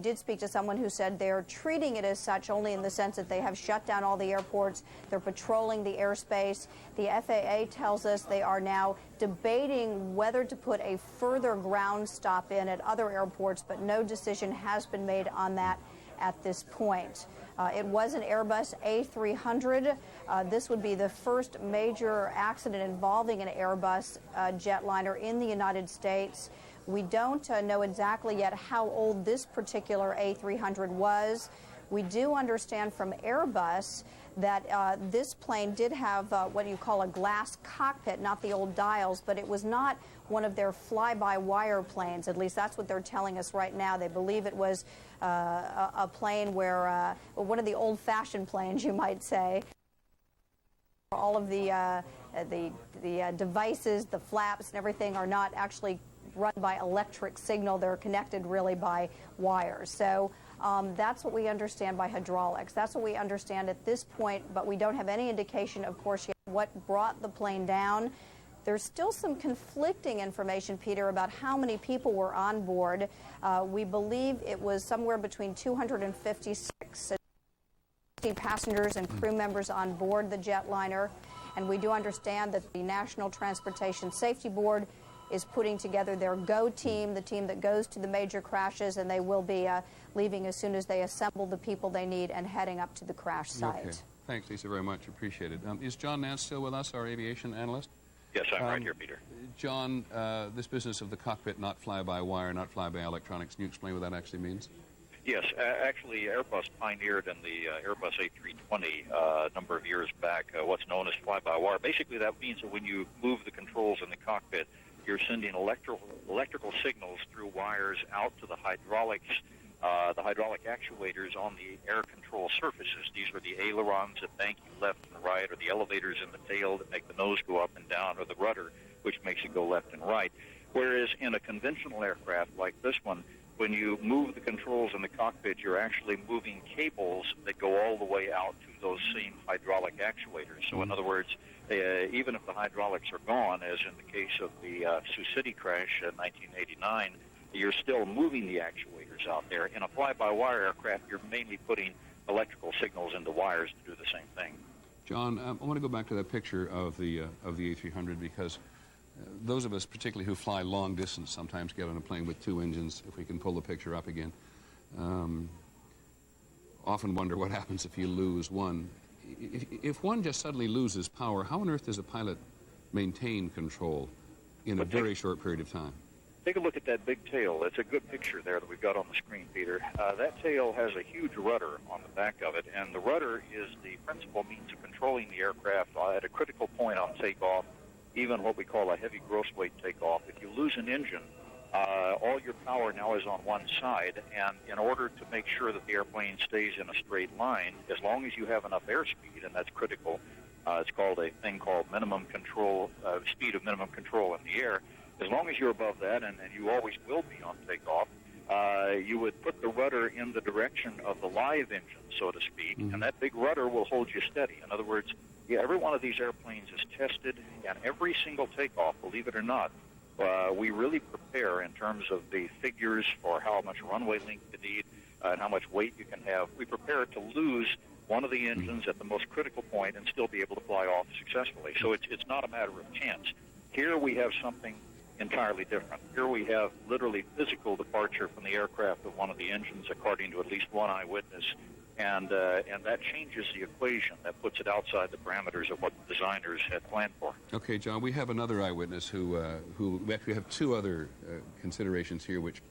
did speak to someone who said they're treating it as such only in the sense that they have shut down all the airports. They're patrolling the airspace. The FAA tells us they are now debating whether to put a further ground stop in at other airports, but no decision has been made on that at this point. It was an Airbus A300. This would be the first major accident involving an Airbus jetliner in the United States. We don't know exactly yet how old this particular A300 was. We do understand from Airbus that this plane did have what you call a glass cockpit, not the old dials, but it was not one of their fly-by-wire planes. At least that's what they're telling us right now. They believe it was a plane where, one of the old-fashioned planes, you might say. All of the devices, the flaps and everything are not actually run by electric signal. They're connected really by wires. So that's what we understand by hydraulics. That's what we understand at this point, but we don't have any indication, of course, yet what brought the plane down. There's still some conflicting information, Peter, about how many people were on board. We believe it was somewhere between 256 and passengers and crew members on board the jetliner. And we do understand that the National Transportation Safety Board is putting together their GO team, the team that goes to the major crashes, and they will be leaving as soon as they assemble the people they need and heading up to the crash site. Okay. Thanks, Lisa, very much. Appreciate it. Is John Nance still with us, our aviation analyst? Yes, I'm right here, Peter. John, this business of the cockpit not fly-by-wire, not fly-by-electronics, can you explain what that actually means? Yes, actually, Airbus pioneered in the Airbus A320 a number of years back what's known as fly-by-wire. Basically, that means that when you move the controls in the cockpit, you're sending electrical signals through wires out to the hydraulic actuators on the air control surfaces. These are the ailerons that bank you left and right, or the elevators in the tail that make the nose go up and down, or the rudder, which makes it go left and right. Whereas in a conventional aircraft like this one, when you move the controls in the cockpit, you're actually moving cables that go all the way out to those same hydraulic actuators. So in other words, even if the hydraulics are gone, as in the case of the Sioux City crash in 1989, you're still moving the actuators out there. In a fly-by-wire aircraft, you're mainly putting electrical signals into wires to do the same thing. John, I want to go back to that picture of the A300 because those of us, particularly who fly long distance, sometimes get on a plane with two engines, if we can pull the picture up again. Often wonder what happens if you lose one. If one just suddenly loses power, how on earth does a pilot maintain control in a very short period of time? Take a look at that big tail. It's a good picture there that we've got on the screen, Peter. That tail has a huge rudder on the back of it, and the rudder is the principal means of controlling the aircraft at a critical point on takeoff, even what we call a heavy gross weight takeoff. If you lose an engine, all your power now is on one side, and in order to make sure that the airplane stays in a straight line, as long as you have enough airspeed, and that's critical, it's called a thing called minimum control, speed of minimum control in the air. As long as you're above that, and you always will be on takeoff, you would put the rudder in the direction of the live engine, so to speak, and that big rudder will hold you steady. In other words, every one of these airplanes is tested, and every single takeoff, believe it or not, we really prepare in terms of the figures for how much runway length you need and how much weight you can have. We prepare to lose one of the engines at the most critical point and still be able to fly off successfully. So it's not a matter of chance. Here we have something entirely different. Here we have literally physical departure from the aircraft of one of the engines, according to at least one eyewitness, and that changes the equation. That puts it outside the parameters of what the designers had planned for. Okay, John, we have another eyewitness who we actually have two other considerations here, which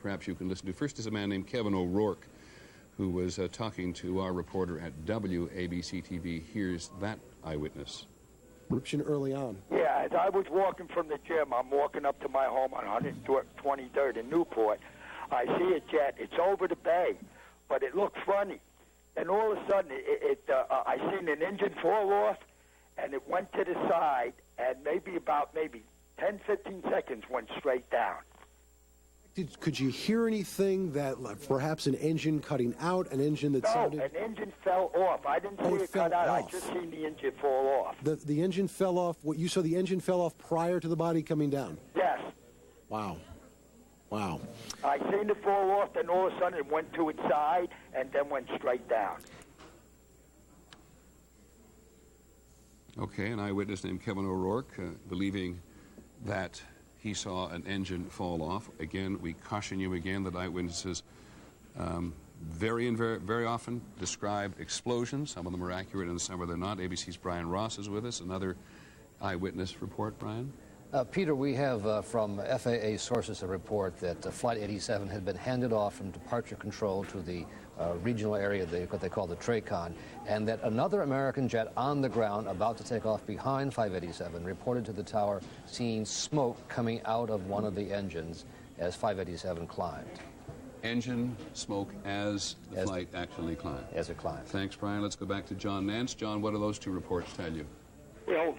perhaps you can listen to. First is a man named Kevin O'Rourke, who was talking to our reporter at WABC-TV. Here's that eyewitness. Eruption early on. Yeah, as I was walking from the gym, I'm walking up to my home on 123rd in Newport. I see a jet. It's over the bay, but it looked funny. And all of a sudden, I seen an engine fall off, and it went to the side, and maybe 10, 15 seconds went straight down. Could you hear anything that perhaps an engine cutting out, an engine that sounded... No, an engine fell off. I didn't see it cut out. I just seen the engine fall off. The engine fell off. What you saw, the engine fell off prior to the body coming down? Yes. Wow. Wow. I seen it fall off, then all of a sudden it went to its side and then went straight down. Okay, an eyewitness named Kevin O'Rourke believing that he saw an engine fall off. Again, we caution you again that eyewitnesses very often describe explosions. Some of them are accurate and some of them are not. ABC's Brian Ross is with us. Another eyewitness report, Brian? Peter, we have from FAA sources a report that Flight 87 had been handed off from departure control to the regional area, what they call the TRACON, and that another American jet on the ground about to take off behind 587 reported to the tower seeing smoke coming out of one of the engines as 587 climbed. Engine smoke as the flight actually climbed. As it climbed. Thanks, Brian. Let's go back to John Nance. John, what do those two reports tell you? Well,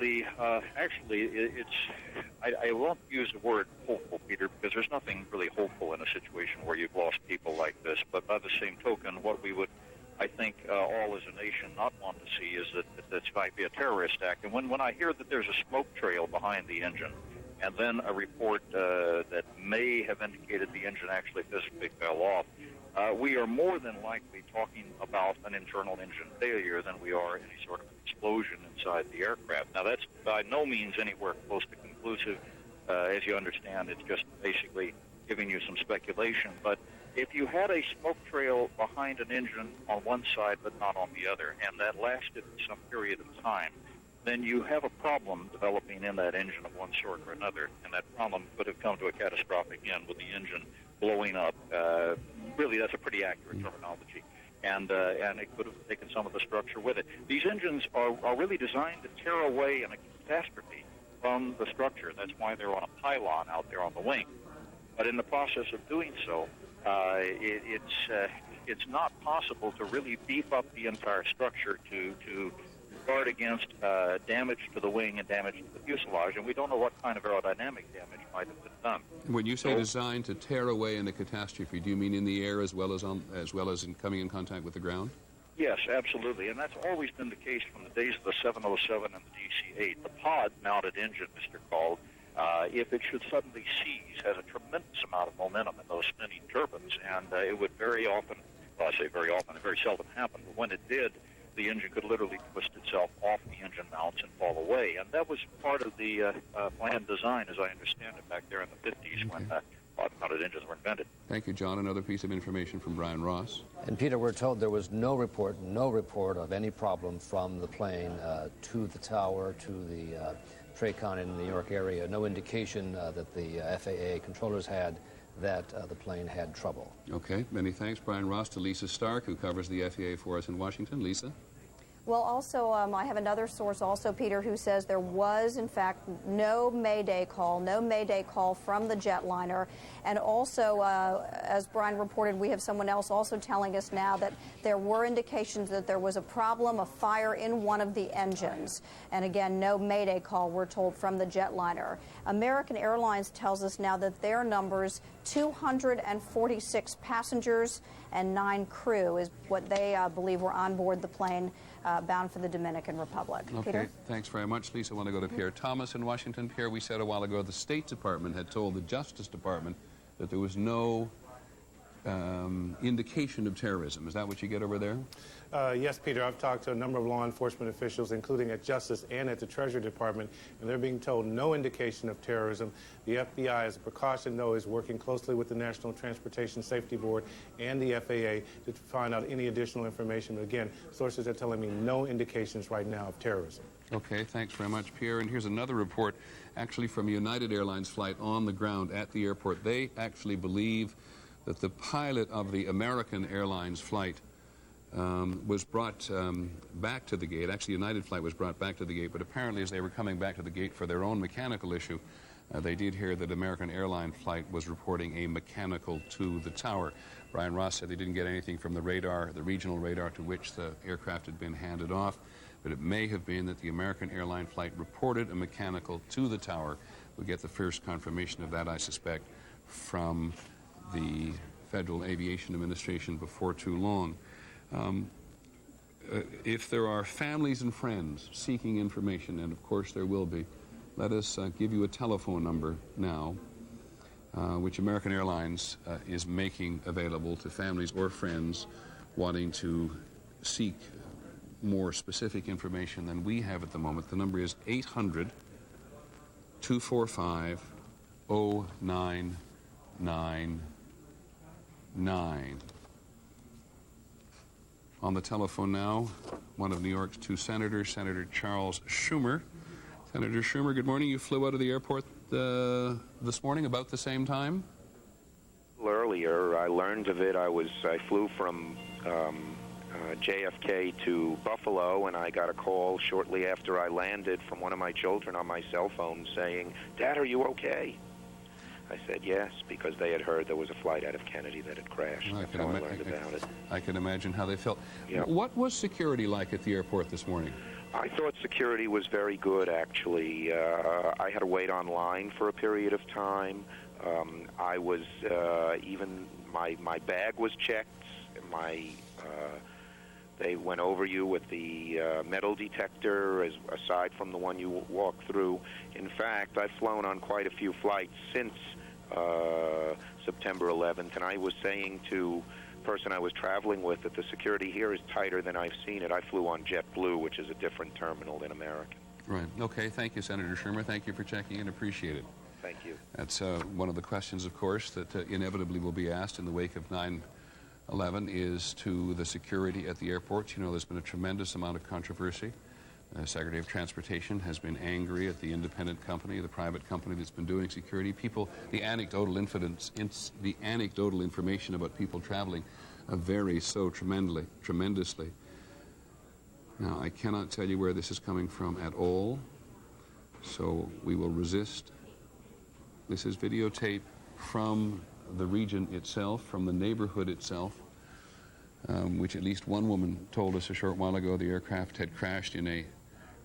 I won't use the word hopeful, Peter, because there's nothing really hopeful in a situation where you've lost people like this. But by the same token, what we would, I think, all as a nation not want to see is that this might be a terrorist act. And when I hear that there's a smoke trail behind the engine, and then a report that may have indicated the engine actually physically fell off, we are more than likely talking about an internal engine failure than we are any sort of explosion inside the aircraft. Now, that's by no means anywhere close to conclusive. As you understand, it's just basically giving you some speculation. But if you had a smoke trail behind an engine on one side but not on the other, and that lasted some period of time, then you have a problem developing in that engine of one sort or another, and that problem could have come to a catastrophic end with the engine blowing up. Really, that's a pretty accurate terminology. And it could have taken some of the structure with it. These engines are really designed to tear away in a catastrophe from the structure. That's why they're on a pylon out there on the wing. But in the process of doing so, it's not possible to really beef up the entire structure to guard against damage to the wing and damage to the fuselage, and we don't know what kind of aerodynamic damage might have been done. When you say designed to tear away in a catastrophe, do you mean in the air as well as in coming in contact with the ground? Yes, absolutely, and that's always been the case from the days of the 707 and the DC-8. The pod-mounted engine, Mr. Called, if it should suddenly seize, has a tremendous amount of momentum in those spinning turbines, and it would very often, well, I say very often, it very seldom happened, but when it did, the engine could literally twist itself off the engine mounts and fall away. And that was part of the planned design, as I understand it, back there in the 50s when pod-mounted engines were invented. Thank you, John. Another piece of information from Brian Ross. And Peter, we're told there was no report of any problem from the plane to the tower, to the TRACON in the New York area. No indication that the FAA controllers had that the plane had trouble. Okay, many thanks, Brian Ross. To Lisa Stark, who covers the FAA for us in Washington. Lisa? Well, also, I have another source also, Peter, who says there was, in fact, no Mayday call from the jetliner. And also, as Brian reported, we have someone else also telling us now that there were indications that there was a problem, a fire in one of the engines. And again, no Mayday call, we're told, from the jetliner. American Airlines tells us now that their numbers, 246 passengers and 9 crew, is what they believe were on board the plane bound for the Dominican Republic. Okay, Peter? Thanks very much, Lisa. I want to go to Pierre Thomas in Washington. Pierre, we said a while ago the State Department had told the Justice Department that there was no indication of terrorism. Is that what you get over there? Yes, Peter. I've talked to a number of law enforcement officials, including at Justice and at the Treasury Department, and they're being told no indication of terrorism. The FBI, as a precaution, though, is working closely with the National Transportation Safety Board and the FAA to find out any additional information. But again, sources are telling me no indications right now of terrorism. Okay, thanks very much, Pierre. And here's another report, actually from a United Airlines flight on the ground at the airport. They actually believe that the pilot of the American Airlines flight was brought back to the gate. Actually, United flight was brought back to the gate, but apparently as they were coming back to the gate for their own mechanical issue, they did hear that American Airlines flight was reporting a mechanical to the tower. Brian Ross said they didn't get anything from the radar, the regional radar to which the aircraft had been handed off, but it may have been that the American Airlines flight reported a mechanical to the tower. We'll get the first confirmation of that, I suspect, from the Federal Aviation Administration before too long. If there are families and friends seeking information, and of course there will be, let us give you a telephone number now. which American Airlines is making available to families or friends wanting to seek more specific information than we have at the moment. The number is 800-245-0999. On the telephone now, one of New York's two senators, Senator Charles Schumer. Senator Schumer, good morning. You flew out of the airport this morning about the same time? Earlier, I learned of it. I flew from JFK to Buffalo, and I got a call shortly after I landed from one of my children on my cell phone saying, "Dad, are you okay?" I said yes, because they had heard there was a flight out of Kennedy that had crashed. That's how I learned about it. I can imagine how they felt. Yep. What was security like at the airport this morning? I thought security was very good, actually. I had to wait online for a period of time. I was even my bag was checked. They went over you with the metal detector, aside from the one you walk through. In fact, I've flown on quite a few flights since September 11th, and I was saying to the person I was traveling with that the security here is tighter than I've seen it. I flew on JetBlue, which is a different terminal than American. Right. Okay. Thank you, Senator Schumer. Thank you for checking in. Appreciate it. Thank you. That's one of the questions, of course, that inevitably will be asked in the wake of 9/11 is to the security at the airports. You know, there's been a tremendous amount of controversy. The Secretary of Transportation has been angry at the independent company, the private company that's been doing security. People, the anecdotal information about people traveling varies so tremendously. Now, I cannot tell you where this is coming from at all, so we will resist. This is videotape from the region itself, from the neighborhood itself, which at least one woman told us a short while ago the aircraft had crashed in a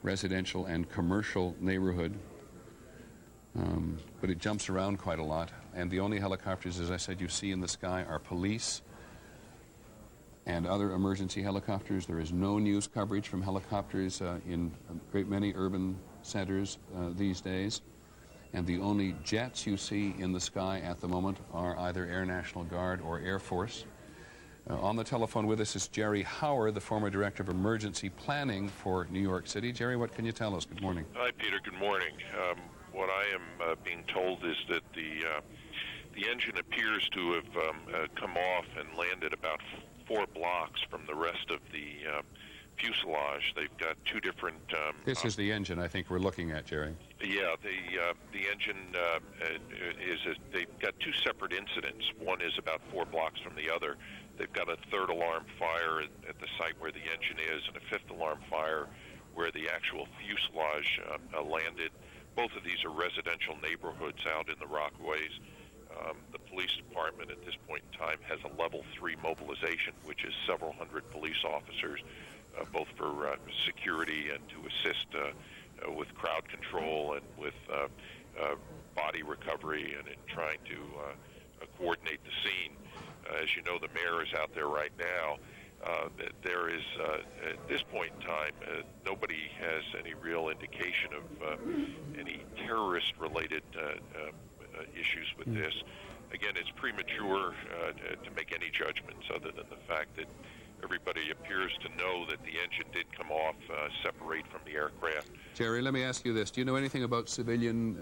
residential and commercial neighborhood. But it jumps around quite a lot, and the only helicopters, as I said, you see in the sky are police and other emergency helicopters. There is no news coverage from helicopters in a great many urban centers these days. And the only jets you see in the sky at the moment are either Air National Guard or Air Force. On the telephone with us is Jerry Howard, the former Director of Emergency Planning for New York City. Jerry, what can you tell us? Good morning. Hi, Peter. Good morning. What I am being told is that the engine appears to have come off and landed about 4 blocks from the rest of the fuselage. They've got two different... this is the engine I think we're looking at, Jerry. Yeah, the engine they've got two separate incidents. One is about 4 blocks from the other. They've got a third alarm fire at the site where the engine is, and a fifth alarm fire where the actual fuselage landed. Both of these are residential neighborhoods out in the Rockaways. The police department at this point in time has a level 3 mobilization, which is several hundred police officers, both for security and to assist with crowd control and with body recovery and in trying to coordinate the scene. As you know, the mayor is out there right now. There is, at this point in time, nobody has any real indication of any terrorist-related issues with this. Again, it's premature to make any judgments other than the fact that everybody appears to know that the engine did come off, separate from the aircraft. Jerry, let me ask you this. Do you know anything about civilian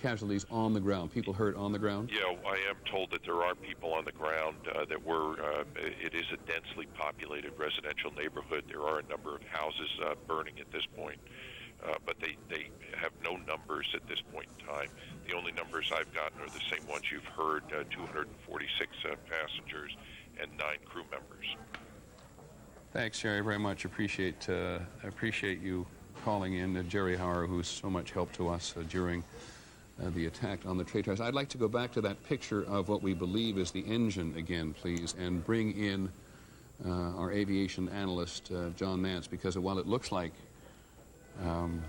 casualties on the ground, people hurt on the ground? Yeah, I am told that there are people on the ground that were, it is a densely populated residential neighborhood. There are a number of houses burning at this point, but they have no numbers at this point in time. The only numbers I've gotten are the same ones you've heard, 246 passengers and 9 crew members. Thanks, Jerry, very much. Appreciate you calling in. Jerry Howard, who's so much help to us during the attack on the trade towers. I'd like to go back to that picture of what we believe is the engine again, please, and bring in our aviation analyst, John Nance, because while it looks like an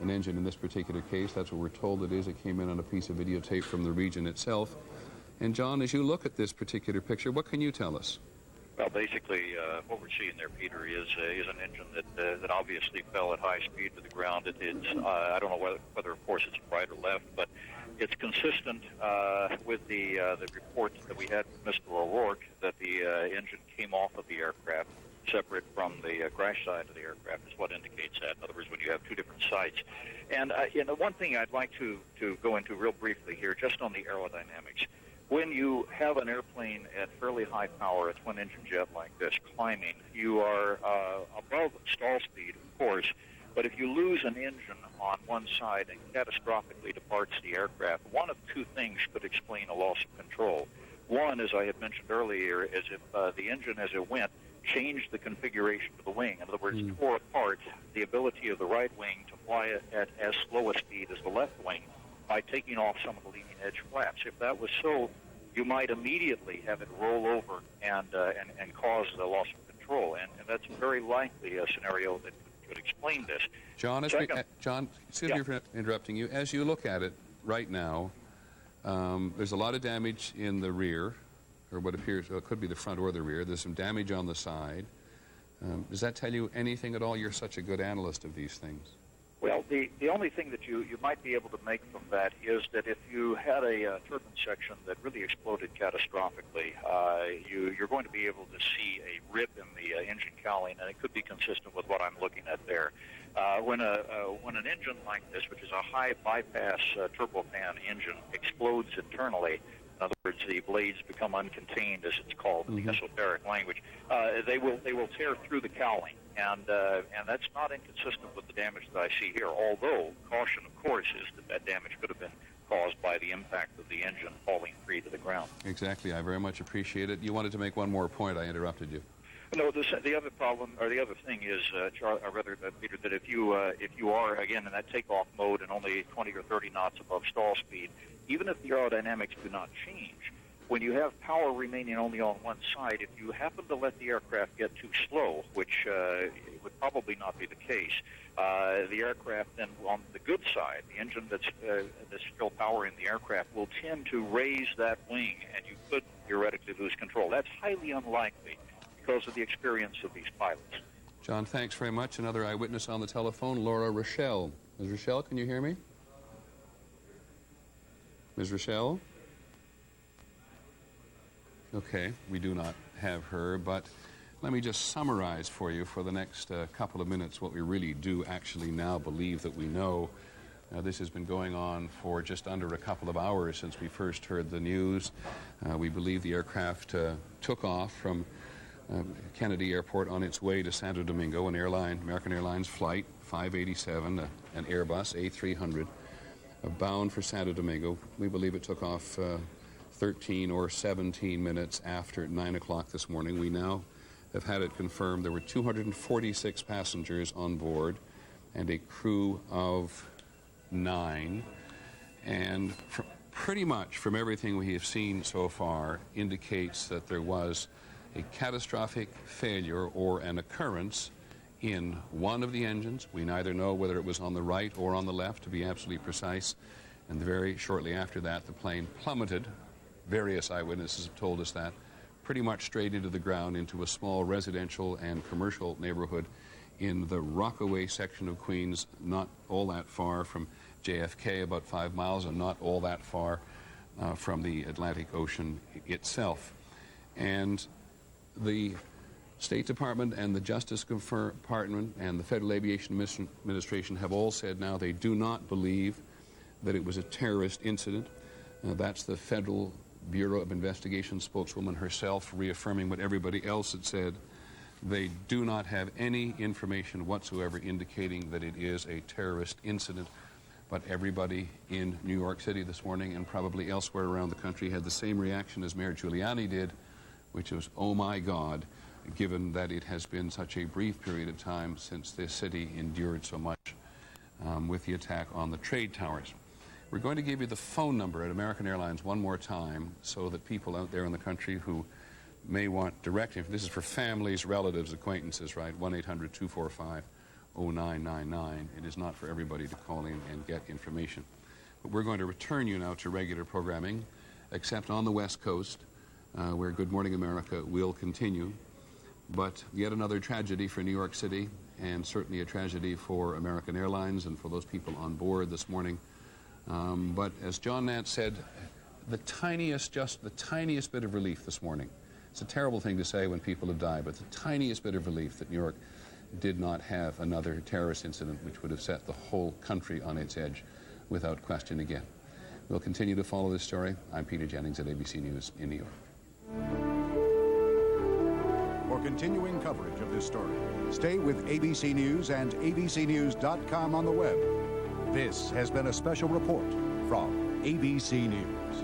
engine in this particular case, that's what we're told it is. It came in on a piece of videotape from the region itself. And John, as you look at this particular picture, what can you tell us? Well, basically, what we're seeing there, Peter, is an engine that obviously fell at high speed to the ground. I don't know whether of course it's right or left, but It's consistent with the report that we had from Mr. O'Rourke that the engine came off of the aircraft, separate from the crash side of the aircraft, is what indicates that. In other words, when you have two different sites. And one thing I'd like to go into real briefly here, just on the aerodynamics. When you have an airplane at fairly high power, a twin-engine jet like this, climbing, you are above stall speed, of course, but if you lose an engine on one side and catastrophically departs the aircraft, one of two things could explain a loss of control. One, as I had mentioned earlier, is if the engine, as it went, changed the configuration of the wing. In other words, tore apart the ability of the right wing to fly at as slow a speed as the left wing by taking off some of the leading edge flaps. If that was so, you might immediately have it roll over and cause the loss of control. And that's very likely a scenario that could explain this. John, excuse me for interrupting you. As you look at it right now, there's a lot of damage in the rear, or what appears, it could be the front or the rear. There's some damage on the side. Does that tell you anything at all? You're such a good analyst of these things. Well, the only thing that you might be able to make from that is that if you had a turbine section that really exploded catastrophically, you're going to be able to see a rip in the engine cowling, and it could be consistent with what I'm looking at there. When an engine like this, which is a high bypass turbofan engine, explodes internally, in other words, the blades become uncontained, as it's called in the esoteric language, they will tear through the cowling. And that's not inconsistent with the damage that I see here, although caution, of course, is that damage could have been caused by the impact of the engine falling free to the ground. Exactly. I very much appreciate it. You wanted to make one more point. I interrupted you. No, the other problem, or the other thing is, Peter, that if you are, again, in that takeoff mode and only 20 or 30 knots above stall speed, even if the aerodynamics do not change, when you have power remaining only on one side, if you happen to let the aircraft get too slow, which would probably not be the case, the aircraft then on the good side, the engine that's still powering the aircraft, will tend to raise that wing, and you could theoretically lose control. That's highly unlikely because of the experience of these pilots. John, thanks very much. Another eyewitness on the telephone, Laura Rochelle. Ms. Rochelle, can you hear me? Ms. Rochelle? Okay, we do not have her, but let me just summarize for you for the next couple of minutes what we really do actually now believe that we know. This has been going on for just under a couple of hours since we first heard the news. We believe the aircraft took off from Kennedy Airport on its way to Santo Domingo, an American Airlines flight 587, an Airbus A300, bound for Santo Domingo. We believe it took off 13 or 17 minutes after 9 o'clock this morning. We now have had it confirmed there were 246 passengers on board and a crew of 9. And pretty much from everything we have seen so far indicates that there was a catastrophic failure or an occurrence in one of the engines. We neither know whether it was on the right or on the left, to be absolutely precise. And very shortly after that, the plane plummeted. Various eyewitnesses have told us that, pretty much straight into the ground into a small residential and commercial neighborhood in the Rockaway section of Queens, not all that far from JFK, about 5 miles, and not all that far from the Atlantic Ocean itself. And the State Department and the Justice Department and the Federal Aviation Administration have all said now they do not believe that it was a terrorist incident. That's the Federal Bureau of Investigation spokeswoman herself reaffirming what everybody else had said. They do not have any information whatsoever indicating that it is a terrorist incident, but everybody in New York City this morning and probably elsewhere around the country had the same reaction as Mayor Giuliani did, which was, oh my God, given that it has been such a brief period of time since this city endured so much with the attack on the trade towers. We're going to give you the phone number at American Airlines one more time so that people out there in the country who may want direct information, this is for families, relatives, acquaintances, right? 1-800-245-0999. It is not for everybody to call in and get information. But we're going to return you now to regular programming, except on the West Coast, where Good Morning America will continue. But yet another tragedy for New York City, and certainly a tragedy for American Airlines and for those people on board this morning. But as John Nance said, just the tiniest bit of relief this morning. It's a terrible thing to say when people have died, but the tiniest bit of relief that New York did not have another terrorist incident which would have set the whole country on its edge without question again. We'll continue to follow this story. I'm Peter Jennings at ABC News in New York. For continuing coverage of this story, stay with ABC News and abcnews.com on the web. This has been a special report from ABC News.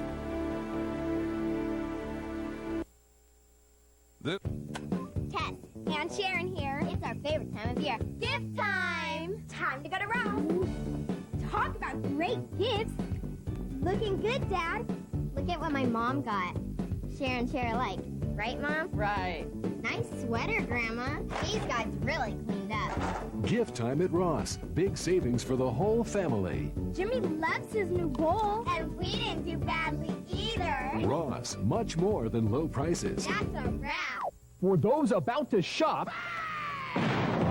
Tess and Sharon here. It's our favorite time of year. Gift time! Time to go to Rome. Talk about great gifts. Looking good, Dad. Look at what my mom got. Sharon alike. Right, Mom? Right. Nice sweater, Grandma. These guys really cleaned up. Gift time at Ross. Big savings for the whole family. Jimmy loves his new bowl. And we didn't do badly either. Ross, much more than low prices. That's a wrap. For those about to shop,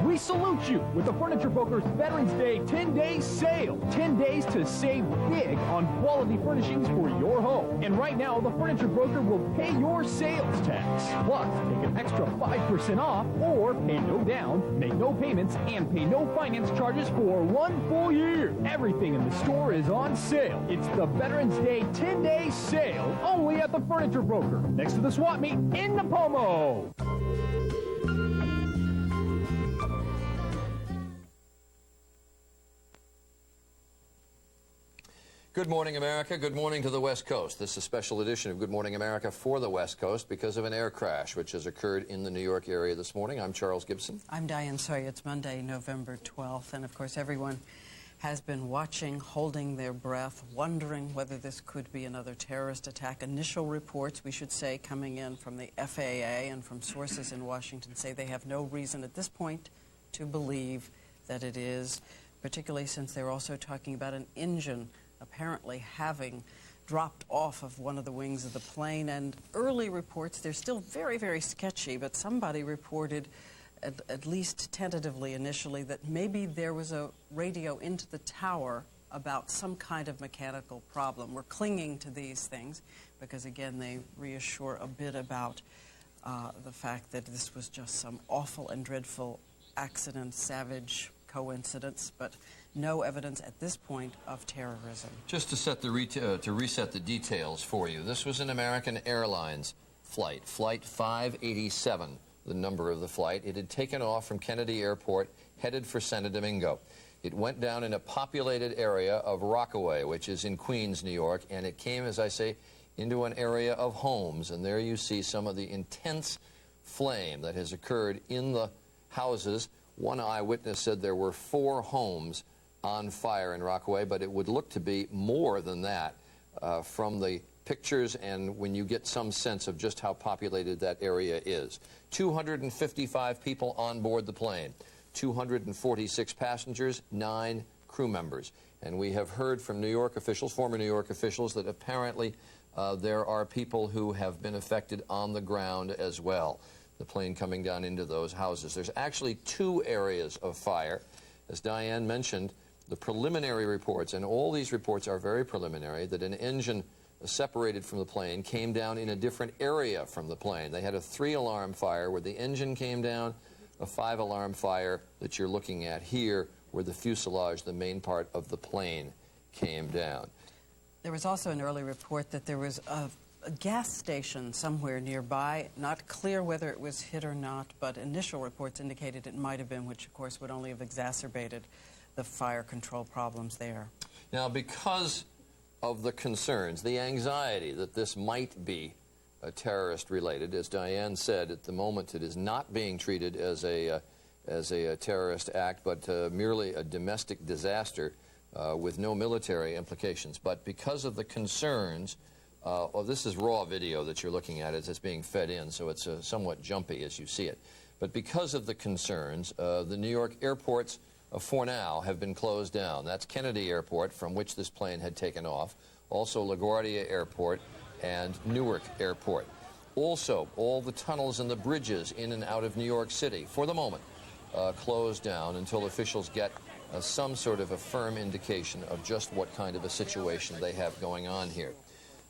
we salute you with the Furniture Broker's Veterans Day 10-day sale. 10 days to save big on quality furnishings for your home. And right now, the Furniture Broker will pay your sales tax. Plus, take an extra 5% off or pay no down, make no payments, and pay no finance charges for 1 full year. Everything in the store is on sale. It's the Veterans Day 10-day sale only at the Furniture Broker, next to the swap meet in Napomo. Good morning, America. Good morning to the West Coast. This is a special edition of Good Morning America for the West Coast because of an air crash which has occurred in the New York area this morning. I'm Charles Gibson. I'm Diane Sawyer. It's Monday, November 12th. And, of course, everyone has been watching, holding their breath, wondering whether this could be another terrorist attack. Initial reports, we should say, coming in from the FAA and from sources in Washington say they have no reason at this point to believe that it is, particularly since they're also talking about an engine apparently having dropped off of one of the wings of the plane. And early reports, they're still very, very sketchy, but somebody reported, at least tentatively initially, that maybe there was a radio into the tower about some kind of mechanical problem. We're clinging to these things because, again, they reassure a bit about the fact that this was just some awful and dreadful accident, savage coincidence, but no evidence at this point of terrorism. Just to set the reset the details for you, this was an American Airlines flight, Flight 587, the number of the flight. It had taken off from Kennedy Airport, headed for Santo Domingo. It went down in a populated area of Rockaway, which is in Queens, New York, and it came, as I say, into an area of homes, and there you see some of the intense flame that has occurred in the houses. One eyewitness said there were 4 homes on fire in Rockaway, but it would look to be more than that from the pictures and when you get some sense of just how populated that area is. 255 people on board the plane, 246 passengers, 9 crew members. And we have heard from New York officials, former New York officials, that apparently there are people who have been affected on the ground as well. The plane coming down into those houses. There's actually 2 areas of fire. As Diane mentioned, the preliminary reports, and all these reports are very preliminary, that an engine separated from the plane came down in a different area from the plane. They had a 3-alarm fire where the engine came down, a 5-alarm fire that you're looking at here where the fuselage, the main part of the plane, came down. There was also an early report that there was a gas station somewhere nearby. Not clear whether it was hit or not, but initial reports indicated it might have been, which of course would only have exacerbated the fire control problems there. Now, because of the concerns, the anxiety that this might be terrorist related, as Diane said, at the moment it is not being treated as a terrorist act, but merely a domestic disaster with no military implications. But because of the concerns, this is raw video that you're looking at as it's being fed in, so it's somewhat jumpy as you see it. But because of the concerns, the New York airports for now have been closed down. That's Kennedy Airport, from which this plane had taken off, also LaGuardia Airport and Newark Airport. Also, all the tunnels and the bridges in and out of New York City, for the moment, closed down until officials get some sort of a firm indication of just what kind of a situation they have going on here.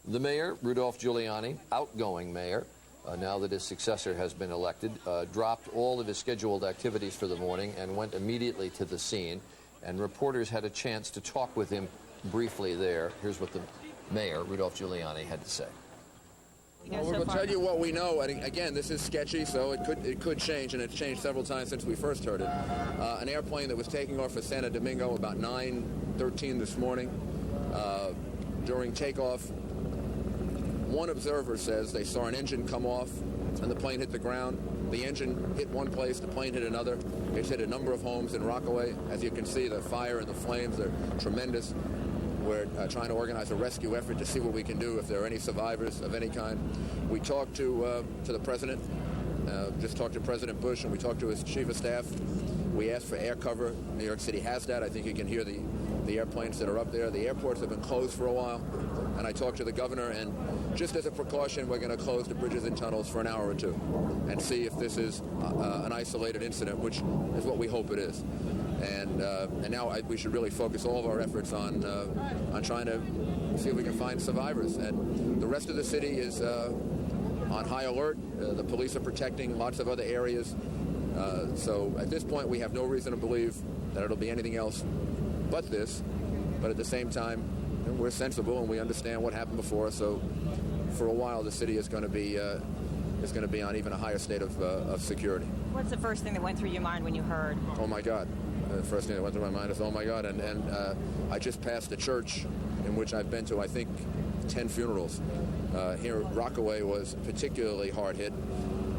The mayor, Rudolph Giuliani, outgoing mayor, now that his successor has been elected, dropped all of his scheduled activities for the morning and went immediately to the scene. And reporters had a chance to talk with him briefly there. Here's what the mayor, Rudolph Giuliani, had to say. Well, we'll tell you what we know, and again, this is sketchy, so it could change, and it's changed several times since we first heard it. An airplane that was taking off for Santo Domingo about 9:13 this morning. During takeoff, one observer says they saw an engine come off, and the plane hit the ground. The engine hit one place, the plane hit another. It's hit a number of homes in Rockaway. As you can see, the fire and the flames are tremendous. We're trying to organize a rescue effort to see what we can do if there are any survivors of any kind. We talked to the president, just talked to President Bush, and we talked to his chief of staff. We asked for air cover. New York City has that. I think you can hear the airplanes that are up there. The airports have been closed for a while, and I talked to the governor, and just as a precaution, we're going to close the bridges and tunnels for an hour or two and see if this is an isolated incident, which is what we hope it is. And now we should really focus all of our efforts on trying to see if we can find survivors. And the rest of the city is on high alert. The police are protecting lots of other areas. So at this point, we have no reason to believe that it'll be anything else but this. But at the same time, we're sensible and we understand what happened before. So for a while, the city is going to be on even a higher state of security. What's the first thing that went through your mind when you heard? Oh my God. The first thing that went through my mind is, oh my God. And I just passed a church in which I've been to, I think, 10 funerals. Here, Rockaway was particularly hard hit.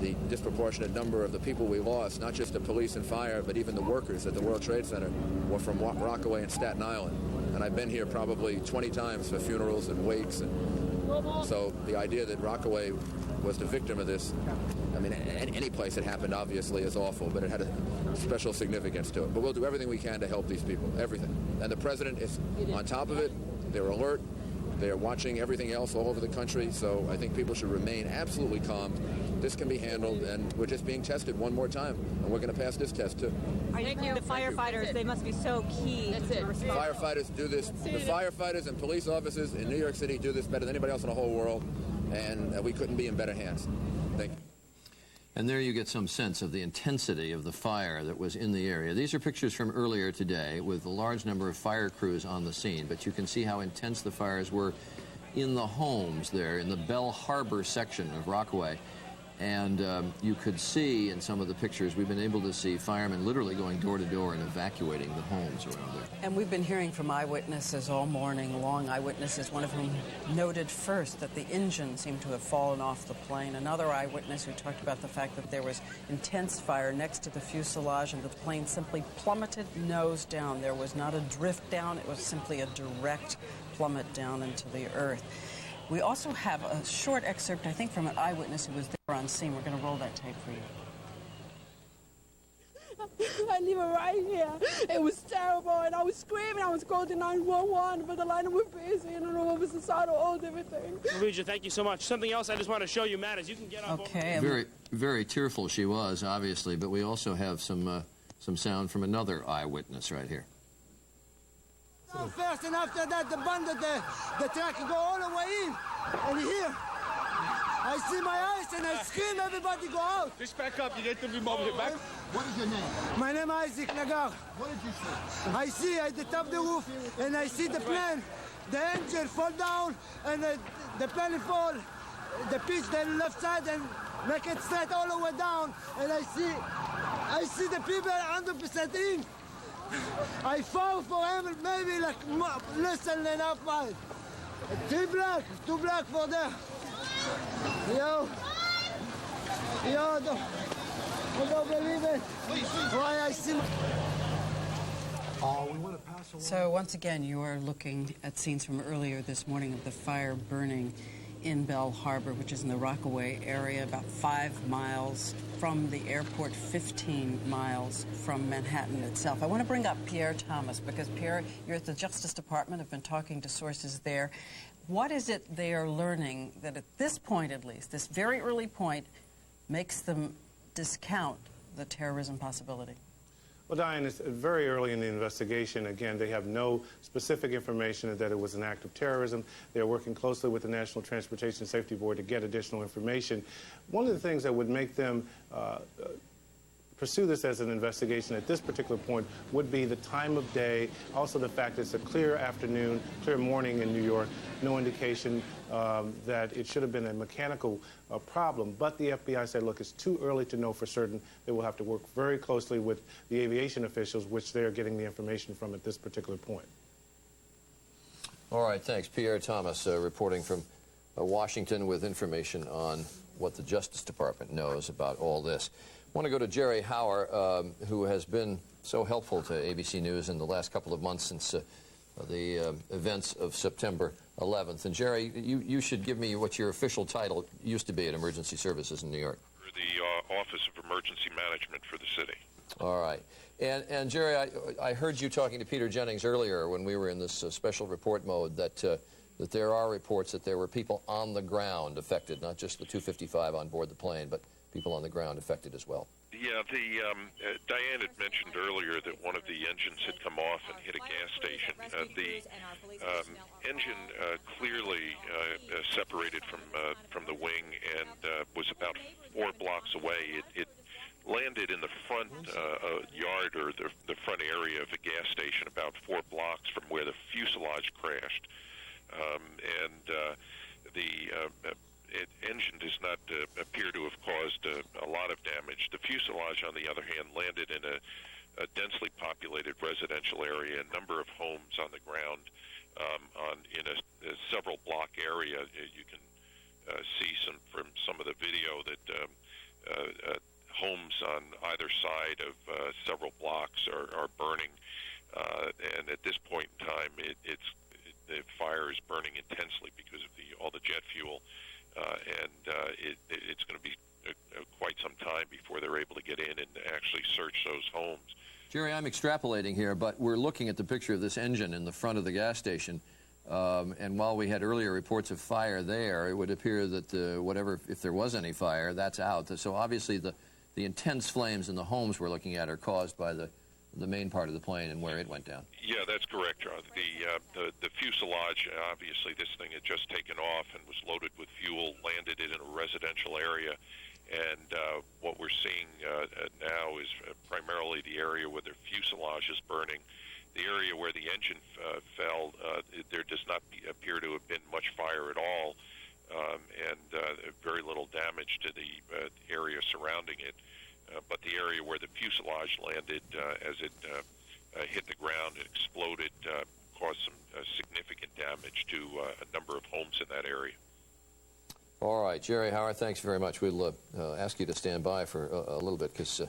The disproportionate number of the people we lost, not just the police and fire, but even the workers at the World Trade Center, were from Rockaway and Staten Island. And I've been here probably 20 times for funerals and wakes. And so the idea that Rockaway was the victim of this, I mean, any place it happened obviously is awful, but it had a special significance to it. But we'll do everything we can to help these people, everything. And the president is on top of it. They're alert. They're watching everything else all over the country. So I think people should remain absolutely calm. This can be handled, and we're just being tested one more time, and we're going to pass this test too. The firefighters, they must be so key to respond. Firefighters do this. The firefighters and police officers in New York City do this better than anybody else in the whole world, and we couldn't be in better hands. Thank you. And there you get some sense of the intensity of the fire that was in the area. These are pictures from earlier today with a large number of fire crews on the scene, but you can see how intense the fires were in the homes there, in the Bell Harbor section of Rockaway. And you could see in some of the pictures, we've been able to see firemen literally going door to door and evacuating the homes around there. And we've been hearing from eyewitnesses all morning long, eyewitnesses, one of whom noted first that the engine seemed to have fallen off the plane. Another eyewitness who talked about the fact that there was intense fire next to the fuselage and the plane simply plummeted nose down. There was not a drift down, it was simply a direct plummet down into the earth. We also have a short excerpt, I think, from an eyewitness who was there on scene. We're going to roll that tape for you. I live right here. It was terrible, and I was screaming. I was calling 911, but the line was busy, and I don't know what was inside of all everything. Luigi, thank you so much. Something else I just want to show you, Matt, is you can get up. Okay. Very, very tearful she was, obviously, but we also have some sound from another eyewitness right here. So fast, and after that, the truck go all the way in, and here, I see my eyes, and I scream, everybody go out. Just back up, you get to be mobbed back. What is your name? My name is Isaac Nagar. What did you see? I see at the top of the roof, and I see the plane, the engine fall down, and the plane fall, the pitch the left side, and make it straight all the way down, and I see the people 100% in. I fall for him maybe like less than an half mile. Two black for there. Yo, don't believe it. Why I see. Oh, we want to pass along. So once again, you are looking at scenes from earlier this morning of the fire burning in Bell Harbor, which is in the Rockaway area, about 5 miles from the airport, 15 miles from Manhattan itself. I want to bring up Pierre Thomas, because Pierre, you're at the Justice Department, have been talking to sources there. What is it they are learning that at this point, at least, this very early point, makes them discount the terrorism possibility? Well, Diane, it's very early in the investigation. Again, they have no specific information that it was an act of terrorism. They're working closely with the National Transportation Safety Board to get additional information. One of the things that would make them pursue this as an investigation at this particular point would be the time of day, also the fact that it's a clear afternoon, clear morning in New York, no indication that it should have been a mechanical problem. But the FBI said, look, it's too early to know for certain. They will have to work very closely with the aviation officials, which they are getting the information from at this particular point. All right, thanks. Pierre Thomas reporting from Washington with information on what the Justice Department knows about all this. I want to go to Jerry Hauer, who has been so helpful to ABC News in the last couple of months since the events of September 11th. And Jerry, you should give me what your official title used to be at Emergency Services in New York. For the Office of Emergency Management for the city. All right. And Jerry, I heard you talking to Peter Jennings earlier when we were in this special report mode that there are reports that there were people on the ground affected, not just the 255 on board the plane, but people on the ground affected as well. Yeah, Diane had mentioned earlier that one of the engines had come off and hit a gas station. The engine clearly separated from the wing and was about 4 blocks away. It landed in the front yard or the front area of a gas station about 4 blocks from where the fuselage crashed. The engine does not appear to have caused a lot of damage. The fuselage, on the other hand, landed in a densely populated residential area, a number of homes on the ground in a several block area. You can see from some of the video that homes on either side of several blocks are burning, and at this point in time, the fire is burning intensely because of all the jet fuel. It's going to be quite some time before they're able to get in and actually search those homes. Jerry, I'm extrapolating here, but we're looking at the picture of this engine in the front of the gas station, and while we had earlier reports of fire there, it would appear that if there was any fire, that's out. So obviously the intense flames in the homes we're looking at are caused by the main part of the plane and where it went down. Yeah, that's correct, John. The fuselage, obviously this thing had just taken off and was loaded with fuel, landed it in a residential area, and what we're seeing now is primarily the area where the fuselage is burning. The area where the engine fell, there does not appear to have been much fire at all, and very little damage to the area surrounding it. But the area where the fuselage landed as it hit the ground and exploded caused some significant damage to a number of homes in that area. All right, Jerry Hauer, thanks very much. We'll ask you to stand by for a little bit because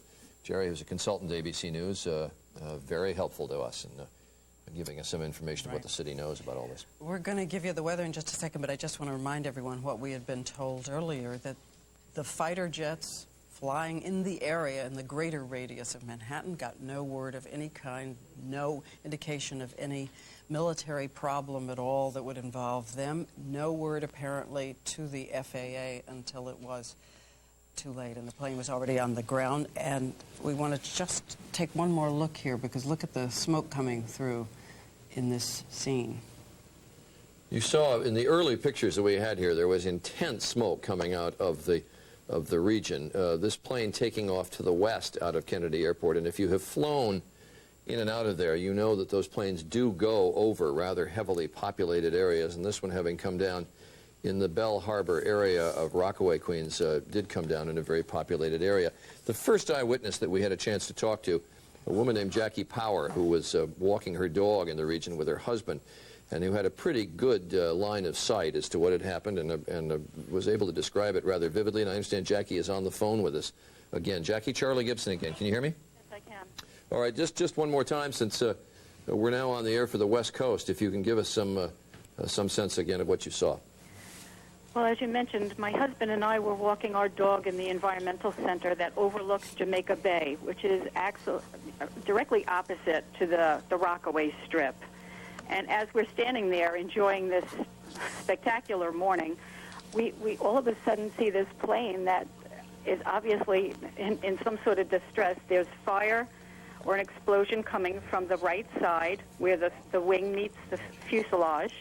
Jerry, who's a consultant to ABC News, very helpful to us in giving us some information of what the city knows about all this. We're going to give you the weather in just a second, but I just want to remind everyone what we had been told earlier, that the fighter jets flying in the area in the greater radius of Manhattan got no word of any kind, no indication of any military problem at all that would involve them. No word apparently to the FAA until it was too late and the plane was already on the ground. And we want to just take one more look here because look at the smoke coming through in this scene. You saw in the early pictures that we had here, there was intense smoke coming out of the region. This plane taking off to the west out of Kennedy Airport, and if you have flown in and out of there, you know that those planes do go over rather heavily populated areas, and this one having come down in the Bell Harbor area of Rockaway, Queens, did come down in a very populated area. The first eyewitness that we had a chance to talk to, a woman named Jackie Power, who was walking her dog in the region with her husband, and who had a pretty good line of sight as to what had happened and was able to describe it rather vividly. And I understand Jackie is on the phone with us again. Jackie, Charlie Gibson again. Can you hear me? Yes, I can. All right, just one more time since we're now on the air for the West Coast, if you can give us some sense again of what you saw. Well, as you mentioned, my husband and I were walking our dog in the environmental center that overlooks Jamaica Bay, which is actually directly opposite to the Rockaway Strip. And as we're standing there enjoying this spectacular morning, we all of a sudden see this plane that is obviously in some sort of distress. There's fire. or an explosion coming from the right side where the wing meets the fuselage,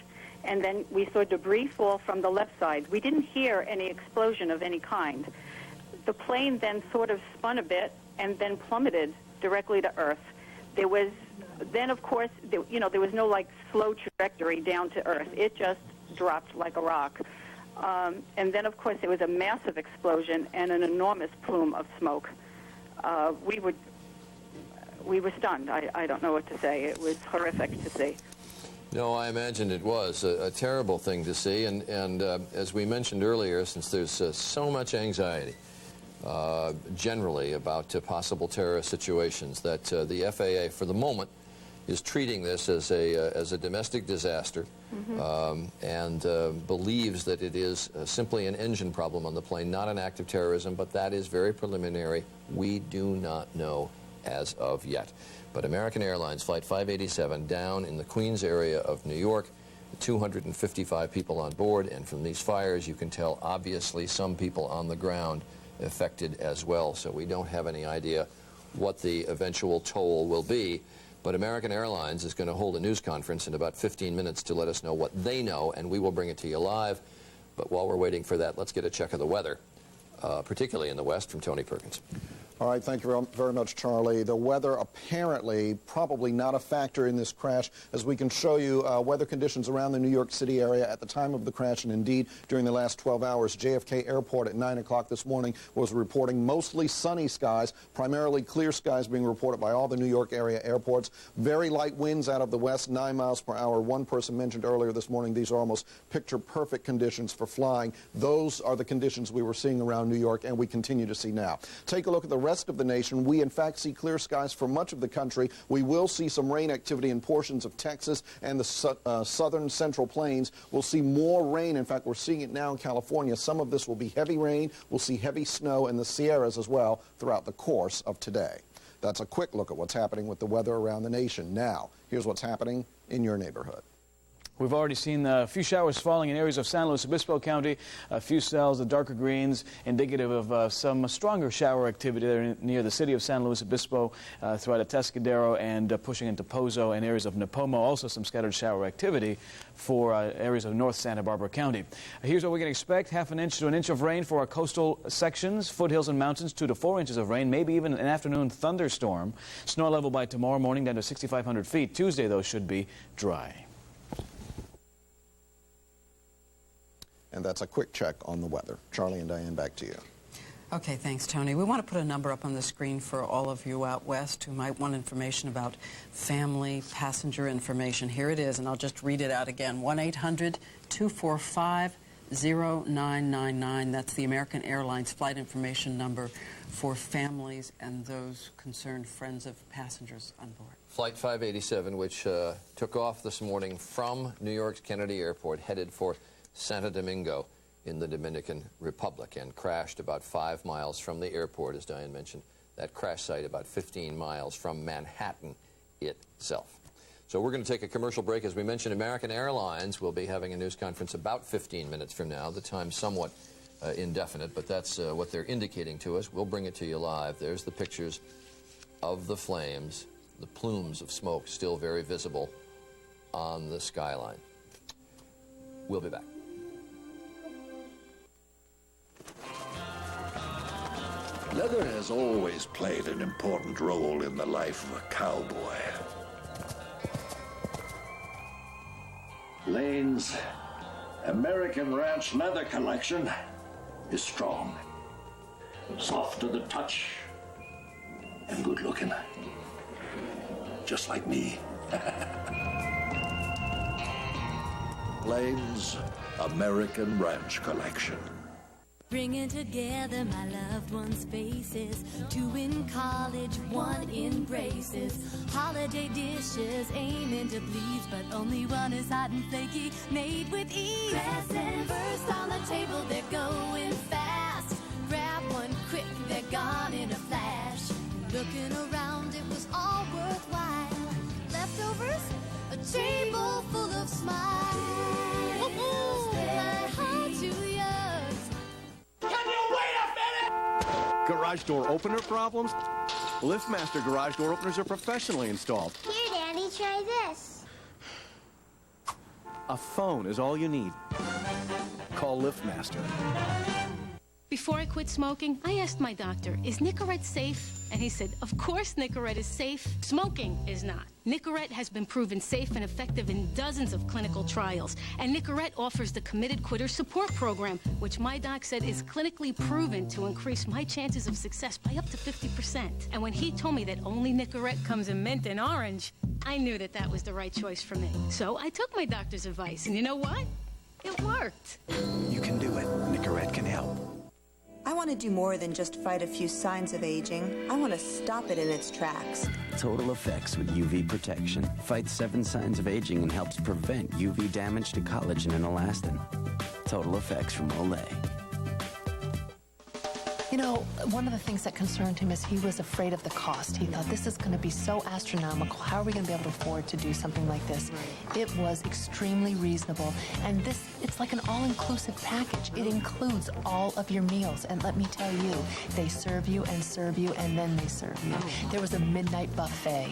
and then we saw debris fall from the left side. We didn't hear any explosion of any kind. The plane then sort of spun a bit and then plummeted directly to Earth. There was then, of course, there was no like slow trajectory down to Earth. It just dropped like a rock. And then, of course, there was a massive explosion and an enormous plume of smoke. We were stunned. I don't know what to say. It was horrific to see. No, I imagine it was a terrible thing to see. And as we mentioned earlier, since there's so much anxiety generally about possible terrorist situations, that the FAA, for the moment, is treating this as a domestic disaster, and believes that it is simply an engine problem on the plane, not an act of terrorism, but that is very preliminary. We do not know as of yet. But American Airlines Flight 587 down in the Queens area of New York, 255 people on board, and from these fires you can tell obviously some people on the ground affected as well, so we don't have any idea what the eventual toll will be. But American Airlines is going to hold a news conference in about 15 minutes to let us know what they know, and we will bring it to you live. But while we're waiting for that, let's get a check of the weather, particularly in the West, from Tony Perkins. All right, thank you very much, Charlie. The weather apparently probably not a factor in this crash, as we can show you weather conditions around the New York City area at the time of the crash, and indeed during the last 12 hours. JFK Airport at 9 o'clock this morning was reporting mostly sunny skies, primarily clear skies being reported by all the New York area airports. Very light winds out of the west, 9 miles per hour. One person mentioned earlier this morning these are almost picture-perfect conditions for flying. Those are the conditions we were seeing around New York, and we continue to see now. Take a look at the rest of the nation. We in fact see clear skies for much of the country. We will see some rain activity in portions of Texas and the southern central plains. We'll see more rain. In fact, we're seeing it now in California. Some of this will be heavy rain. We'll see heavy snow in the Sierras as well throughout the course of today. That's a quick look at what's happening with the weather around the nation. Now, here's what's happening in your neighborhood. We've already seen a few showers falling in areas of San Luis Obispo County, a few cells of darker greens, indicative of some stronger shower activity there near the city of San Luis Obispo, throughout Atascadero and pushing into Pozo and areas of Nipomo. Also some scattered shower activity for areas of North Santa Barbara County. Here's what we can expect: half an inch to an inch of rain for our coastal sections, foothills and mountains, 2 to 4 inches of rain, maybe even an afternoon thunderstorm. Snow level by tomorrow morning down to 6,500 feet. Tuesday, though, should be dry. And that's a quick check on the weather. Charlie and Diane, back to you. Okay, thanks, Tony. We want to put a number up on the screen for all of you out west who might want information about family passenger information. Here it is, and I'll just read it out again. 1-800-245-0999. That's the American Airlines flight information number for families and those concerned friends of passengers on board. Flight 587, which took off this morning from New York's Kennedy Airport, headed for Santo Domingo in the Dominican Republic, and crashed about 5 miles from the airport, as Diane mentioned. That crash site about 15 miles from Manhattan itself. So we're going to take a commercial break. As we mentioned, American Airlines will be having a news conference about 15 minutes from now. The time's somewhat indefinite, but that's what they're indicating to us. We'll bring it to you live. There's the pictures of the flames, the plumes of smoke still very visible on the skyline. We'll be back. Leather has always played an important role in the life of a cowboy. Lane's American Ranch leather collection is strong, soft to the touch, and good looking. Just like me. Lane's American Ranch collection. Bringing together my loved ones' faces, 2 in college, 1 in braces. Holiday dishes aiming to please, but only one is hot and flaky, made with ease. Grass and burst on the table, they're going fast. Grab one quick, they're gone in a flash. Looking around, it was all worthwhile. Leftovers, a table full of smiles. My heart to yours. Can you wait a minute? garage door opener problems? LiftMaster garage door openers are professionally installed. Here, Daddy, try this. A phone is all you need. Call LiftMaster. Before I quit smoking, I asked my doctor, is Nicorette safe? And he said, of course Nicorette is safe. Smoking is not. Nicorette has been proven safe and effective in dozens of clinical trials. And Nicorette offers the Committed Quitter Support Program, which my doc said is clinically proven to increase my chances of success by up to 50%. And when he told me that only Nicorette comes in mint and orange, I knew that that was the right choice for me. So I took my doctor's advice, and you know what? It worked. You can do it. Nicorette can help. I want to do more than just fight a few signs of aging. I want to stop it in its tracks. Total Effects with UV protection fights 7 signs of aging and helps prevent UV damage to collagen and elastin. Total Effects from Olay. You know, one of the things that concerned him is he was afraid of the cost. He thought, this is going to be so astronomical. How are we going to be able to afford to do something like this? Right. It was extremely reasonable. And it's like an all-inclusive package. It includes all of your meals. And let me tell you, they serve you, and then they serve you. There was a midnight buffet,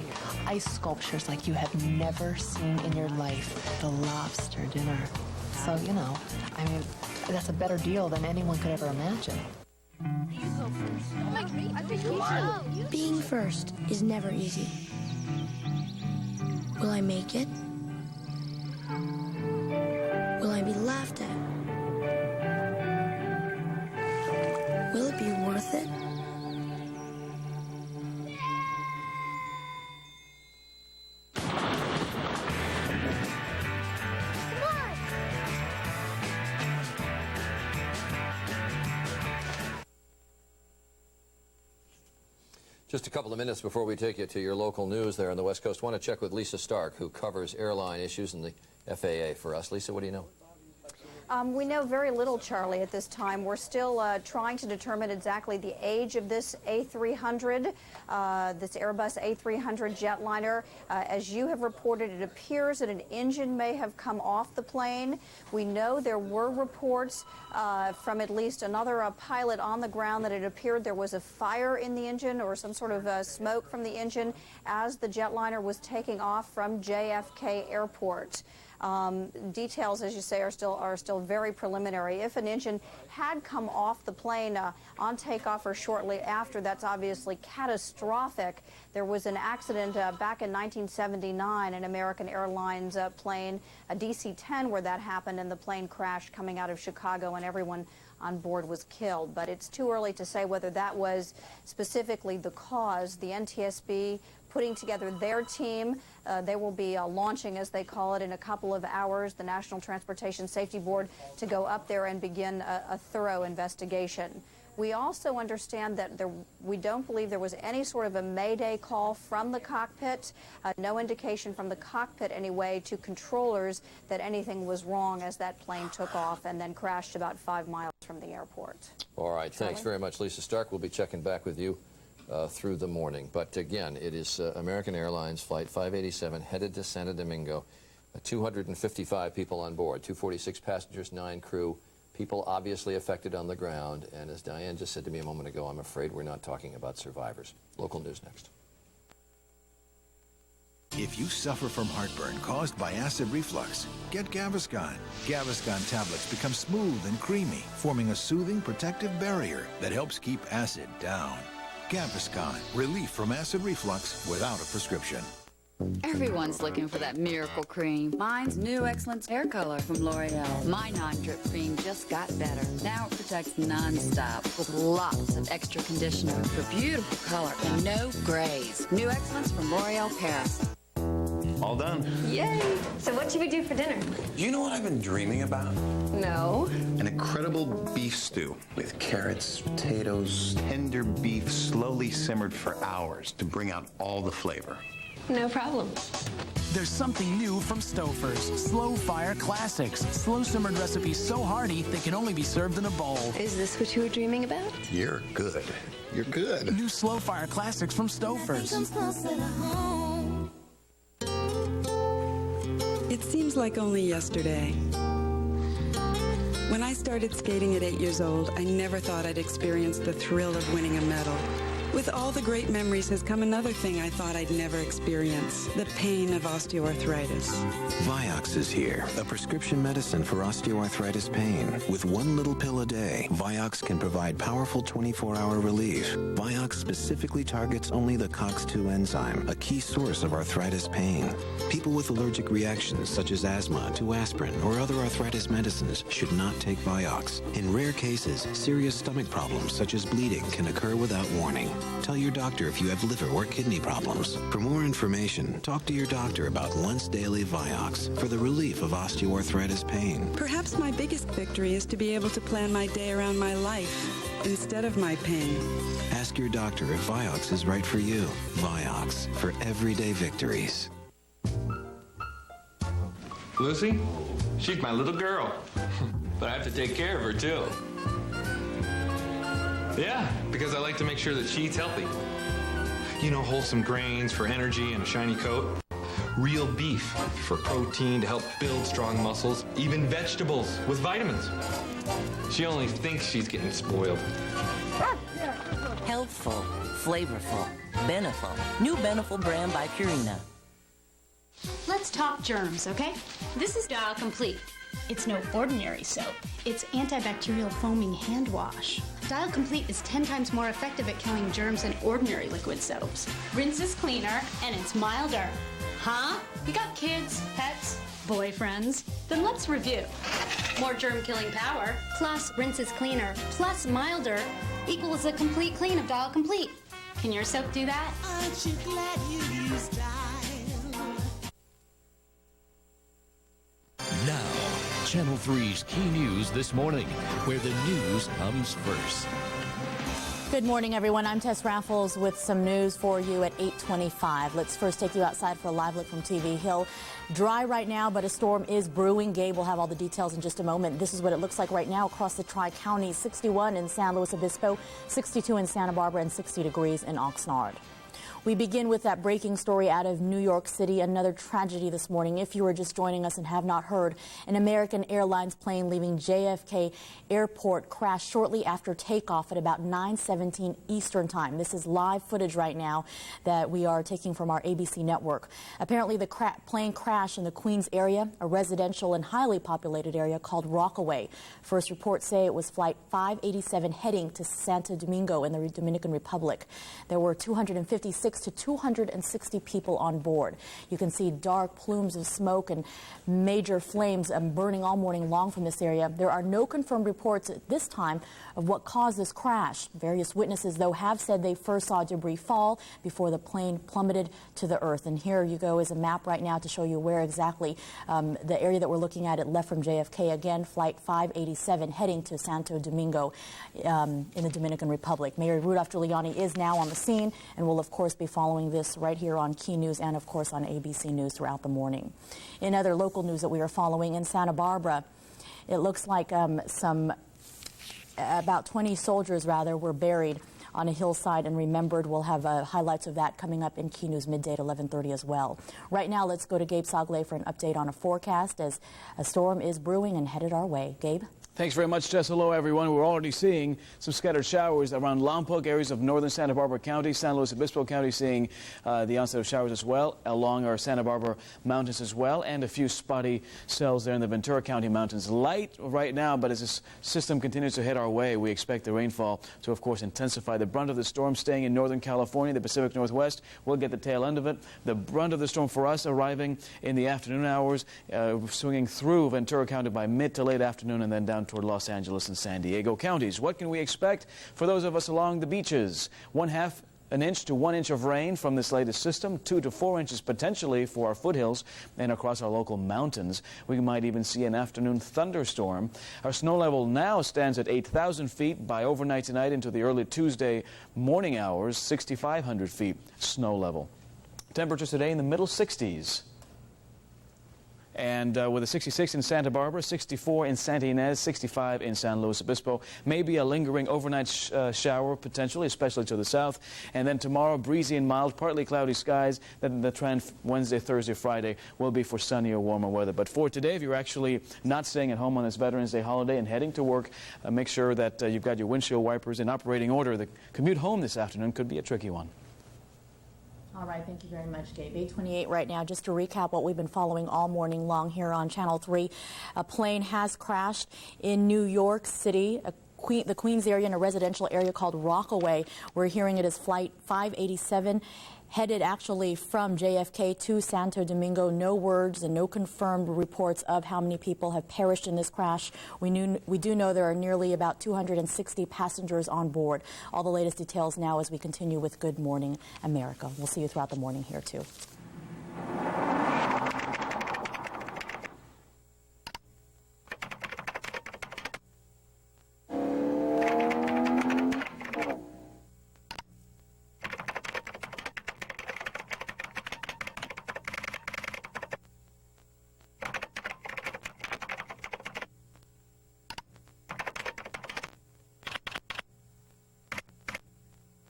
ice sculptures like you have never seen in your life, the lobster dinner. So, you know, I mean, that's a better deal than anyone could ever imagine. You go first. Like me? I think you should. Being first is never easy. Will I make it? Will I be laughed at? Will it be worth it? Just a couple of minutes before we take you to your local news there on the West Coast, I want to check with Lisa Stark, who covers airline issues in the FAA for us. Lisa, what do you know? We know very little, Charlie, at this time. We're still trying to determine exactly the age of this A300, this Airbus A300 jetliner. As you have reported, it appears that an engine may have come off the plane. We know there were reports from at least another pilot on the ground that it appeared there was a fire in the engine or some sort of smoke from the engine as the jetliner was taking off from JFK Airport. Details, as you say, are still very preliminary. If an engine had come off the plane on takeoff or shortly after, that's obviously catastrophic. There was an accident back in 1979, an American Airlines plane, a DC-10, where that happened, and the plane crashed coming out of Chicago, and everyone on board was killed. But it's too early to say whether that was specifically the cause. The NTSB putting together their team. They will be launching, as they call it, in a couple of hours, the National Transportation Safety Board, to go up there and begin a thorough investigation. We also understand that we don't believe there was any sort of a mayday call from the cockpit, no indication from the cockpit anyway to controllers that anything was wrong as that plane took off and then crashed about 5 miles from the airport. All right, thanks very much, Lisa Stark. We'll be checking back with you through the morning. But again, it is American Airlines Flight 587 headed to Santo Domingo. 255 people on board, 246 passengers, 9 crew. People obviously affected on the ground. And as Diane just said to me a moment ago, I'm afraid we're not talking about survivors. Local news next. If you suffer from heartburn caused by acid reflux, get Gaviscon. Gaviscon tablets become smooth and creamy, forming a soothing protective barrier that helps keep acid down. Gaviscon, relief from acid reflux without a prescription. Everyone's looking for that miracle cream. Mine's New Excellence Hair Color from L'Oreal. My non-drip cream just got better. Now it protects non-stop with lots of extra conditioner for beautiful color and no grays. New Excellence from L'Oreal Paris. All done. Yay! So what should we do for dinner? Do you know what I've been dreaming about? No. An incredible beef stew with carrots, potatoes, tender beef slowly simmered for hours to bring out all the flavor. No problem. There's something new from Stouffer's. Slow Fire Classics. Slow simmered recipes so hearty they can only be served in a bowl. Is this what you were dreaming about? You're good. You're good. New Slow Fire Classics from Stouffer's. It seems like only yesterday When I started skating at 8 years old, I never thought I'd experience the thrill of winning a medal. With all the great memories has come another thing I thought I'd never experience, the pain of osteoarthritis. Vioxx is here, a prescription medicine for osteoarthritis pain. With one little pill a day, Vioxx can provide powerful 24-hour relief. Vioxx specifically targets only the COX-2 enzyme, a key source of arthritis pain. People with allergic reactions such as asthma to aspirin or other arthritis medicines should not take Vioxx. In rare cases, serious stomach problems such as bleeding can occur without warning. Tell your doctor if you have liver or kidney problems. For more information, talk to your doctor about once daily Vioxx for the relief of osteoarthritis pain. Perhaps my biggest victory is to be able to plan my day around my life instead of my pain. Ask your doctor if Vioxx is right for you. Vioxx for everyday victories. Lucy, she's my little girl, but I have to take care of her too. Yeah, because I like to make sure that she eats healthy. You know, wholesome grains for energy and a shiny coat. Real beef for protein to help build strong muscles. Even vegetables with vitamins. She only thinks she's getting spoiled. Healthful, flavorful, Beneful. New Beneful brand by Purina. Let's talk germs, okay? This is Dial Complete. It's no ordinary soap. It's antibacterial foaming hand wash. Dial Complete is 10 times more effective at killing germs than ordinary liquid soaps. Rinse is cleaner and it's milder. Huh? You got kids, pets, boyfriends? Then let's review. More germ-killing power, plus rinse is cleaner, plus milder, equals a complete clean of Dial Complete. Can your soap do that? Aren't you glad you used Dial? Now, Channel 3's Key News This Morning, where the news comes first. Good morning, everyone. I'm Tess Raffles with some news for you at 8:25. Let's first take you outside for a live look from TV Hill. Dry right now, but a storm is brewing. Gabe will have all the details in just a moment. This is what it looks like right now across the Tri-Counties. 61 in San Luis Obispo, 62 in Santa Barbara, and 60 degrees in Oxnard. We begin with that breaking story out of New York City, another tragedy this morning. If you were just joining us and have not heard, an American Airlines plane leaving JFK Airport crashed shortly after takeoff at about 9:17 Eastern Time. This is live footage right now that we are taking from our ABC network. Apparently, the plane crashed in the Queens area, a residential and highly populated area called Rockaway. First reports say it was Flight 587 heading to Santo Domingo in the Dominican Republic. There were 256 to 260 people on board. You can see dark plumes of smoke and major flames burning all morning long from this area. There are no confirmed reports at this time of what caused this crash. Various witnesses, though, have said they first saw debris fall before the plane plummeted to the earth. And here you go is a map right now to show you where exactly the area that we're looking at. It left from JFK. Again, Flight 587 heading to Santo Domingo in the Dominican Republic. Mayor Rudolph Giuliani is now on the scene and will, of course, be following this right here on Key News and, of course, on ABC News throughout the morning. In other local news that we are following in Santa Barbara, it looks like about 20 soldiers, were buried on a hillside and remembered. We'll have highlights of that coming up in Key News midday at 11:30 as well. Right now, let's go to Gabe Sogley for an update on a forecast as a storm is brewing and headed our way. Gabe? Thanks very much, Jess. Hello, everyone. We're already seeing some scattered showers around Lompoc, areas of northern Santa Barbara County, San Luis Obispo County seeing the onset of showers as well, along our Santa Barbara mountains as well, and a few spotty cells there in the Ventura County mountains. Light right now, but as this system continues to head our way, we expect the rainfall to, of course, intensify. The brunt of the storm staying in northern California, the Pacific Northwest. We'll get the tail end of it. The brunt of the storm for us arriving in the afternoon hours, swinging through Ventura County by mid to late afternoon and then down toward Los Angeles and San Diego counties. What can we expect for those of us along the beaches? 1/2 an inch to 1 inch of rain from this latest system, 2 to 4 inches potentially for our foothills and across our local mountains. We might even see an afternoon thunderstorm. Our snow level now stands at 8,000 feet. By overnight tonight into the early Tuesday morning hours, 6,500 feet snow level. Temperatures today in the middle 60s. And with a 66 in Santa Barbara, 64 in Santa Ynez, 65 in San Luis Obispo. Maybe a lingering overnight shower potentially, especially to the south. And then tomorrow, breezy and mild, partly cloudy skies. Then the trend Wednesday, Thursday, Friday will be for sunnier, warmer weather. But for today, if you're actually not staying at home on this Veterans Day holiday and heading to work, make sure that you've got your windshield wipers in operating order. The commute home this afternoon could be a tricky one. All right, thank you very much, Gabe. 8:28 right now. Just to recap what we've been following all morning long here on Channel 3. A plane has crashed in New York City, the Queens area, in a residential area called Rockaway. We're hearing it as Flight 587, headed actually from JFK to Santo Domingo. No words and no confirmed reports of how many people have perished in this crash. We do know there are nearly about 260 passengers on board. All the latest details now as we continue with Good Morning America. We'll see you throughout the morning here too.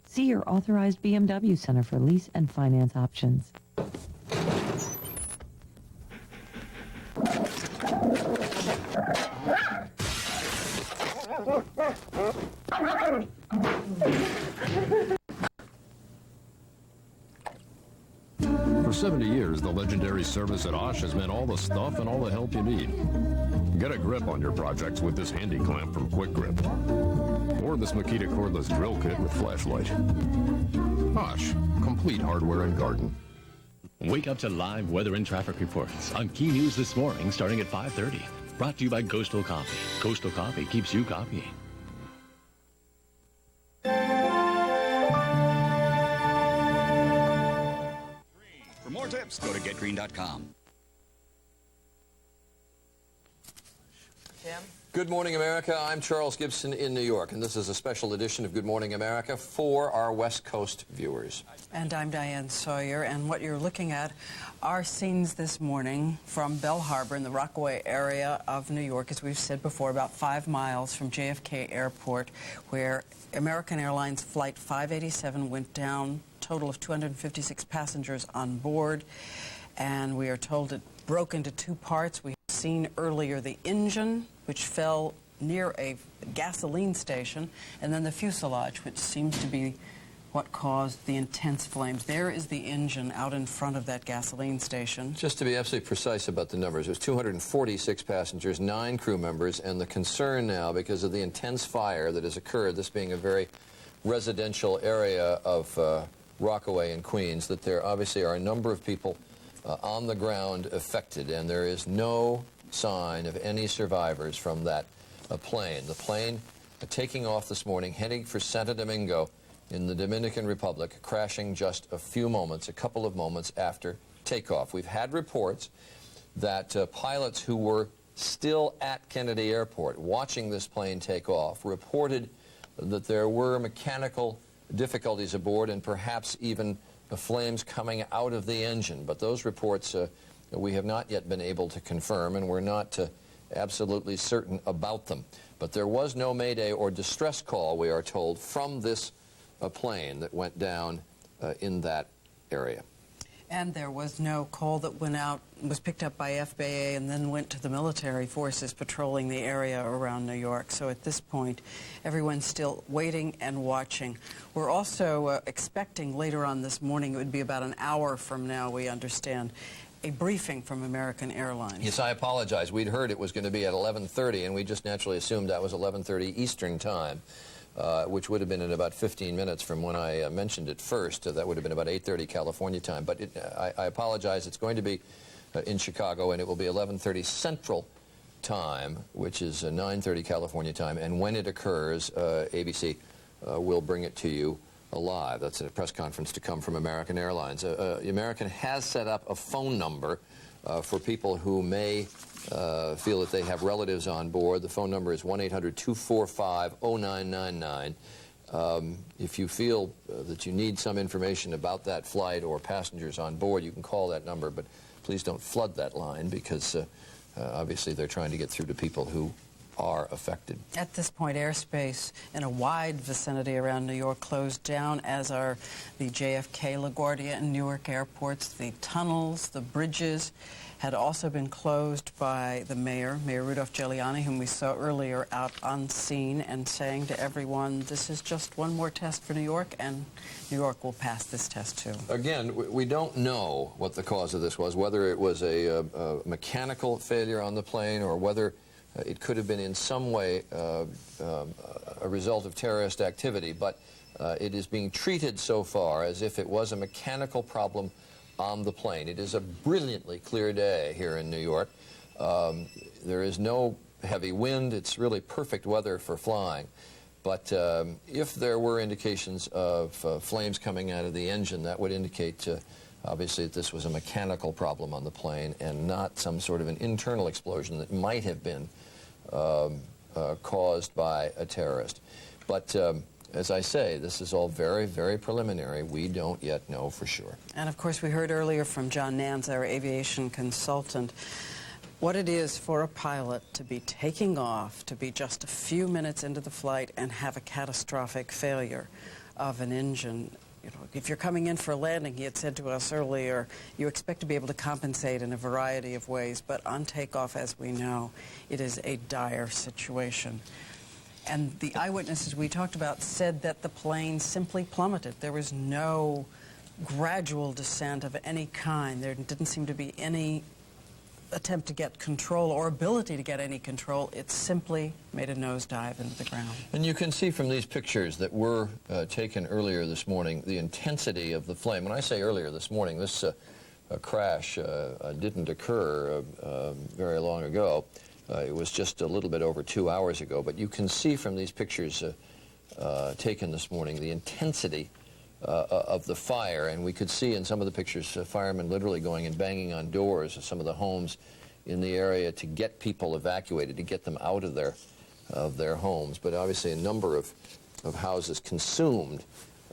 See your authorized BMW Center for lease and finance options. For 70 years, the legendary service at Osh has meant all the stuff and all the help you need. Get a grip on your projects with this handy clamp from Quick Grip. Or this Makita cordless drill kit with flashlight. Osh, complete hardware and garden. Wake up to live weather and traffic reports on Key News This Morning starting at 5:30. Brought to you by Coastal Coffee. Coastal Coffee keeps you copying. For more tips, go to getgreen.com. Tim? Good Morning America. I'm Charles Gibson in New York, and this is a special edition of Good Morning America for our West Coast viewers. And I'm Diane Sawyer, and what you're looking at are scenes this morning from Bell Harbor in the Rockaway area of New York, as we've said before, about 5 miles from JFK Airport, where American Airlines Flight 587 went down, total of 256 passengers on board, and we are told it broke into 2 parts. We have seen earlier the engine, which fell near a gasoline station, and then the fuselage, which seems to be what caused the intense flames. There is the engine out in front of that gasoline station. Just to be absolutely precise about the numbers, it was 246 passengers, 9 crew members, and the concern now, because of the intense fire that has occurred, this being a very residential area of Rockaway in Queens, that there obviously are a number of people on the ground affected, and there is no sign of any survivors from that plane. The plane taking off this morning, heading for Santo Domingo in the Dominican Republic, crashing just a couple of moments after takeoff. We've had reports that pilots who were still at Kennedy Airport watching this plane take off reported that there were mechanical difficulties aboard and perhaps even the flames coming out of the engine. But those reports we have not yet been able to confirm, and we're not absolutely certain about them. But there was no mayday or distress call, we are told, from this plane that went down in that area. And there was no call that went out, was picked up by FAA and then went to the military forces patrolling the area around New York. So at this point, everyone's still waiting and watching. We're also expecting later on this morning, it would be about an hour from now, we understand, a briefing from American Airlines. Yes, I apologize. We'd heard it was going to be at 11:30, and we just naturally assumed that was 11:30 Eastern Time, which would have been in about 15 minutes from when I mentioned it first. That would have been about 8:30 California time. But I apologize. It's going to be in Chicago, and it will be 11:30 Central Time, which is 9:30 California time. And when it occurs, ABC will bring it to you alive. That's a press conference to come from American Airlines. American has set up a phone number for people who may feel that they have relatives on board. The phone number is 1-800-245-0999. If you feel that you need some information about that flight or passengers on board, you can call that number, but please don't flood that line, because obviously they're trying to get through to people who are affected. At this point, airspace in a wide vicinity around New York closed down, as are the JFK, LaGuardia, and Newark airports. The tunnels, the bridges had also been closed by the mayor, Mayor Rudolph Giuliani, whom we saw earlier out on scene and saying to everyone, this is just one more test for New York, and New York will pass this test too. Again, we don't know what the cause of this was, whether it was a mechanical failure on the plane or whether it could have been in some way a result of terrorist activity, but it is being treated so far as if it was a mechanical problem on the plane. It is a brilliantly clear day here in New York. There is no heavy wind. It's really perfect weather for flying. But if there were indications of flames coming out of the engine, that would indicate obviously that this was a mechanical problem on the plane and not some sort of an internal explosion that might have been caused by a terrorist. But as I say, this is all very, very preliminary. We don't yet know for sure. And of course, we heard earlier from John Nance, our aviation consultant, what it is for a pilot to be taking off, to be just a few minutes into the flight and have a catastrophic failure of an engine. You know, if you're coming in for a landing, he had said to us earlier, you expect to be able to compensate in a variety of ways, but on takeoff, as we know, it is a dire situation. And the eyewitnesses we talked about said that the plane simply plummeted. There was no gradual descent of any kind. There didn't seem to be any attempt to get control or ability to get any control. It simply made a nosedive into the ground. And you can see from these pictures that were taken earlier this morning the intensity of the flame. When I say earlier this morning, this crash didn't occur very long ago. It was just a little bit over 2 hours ago, but you can see from these pictures taken this morning the intensity of the fire, and we could see in some of the pictures firemen literally going and banging on doors of some of the homes in the area to get people evacuated, to get them out of their homes. But obviously a number of houses consumed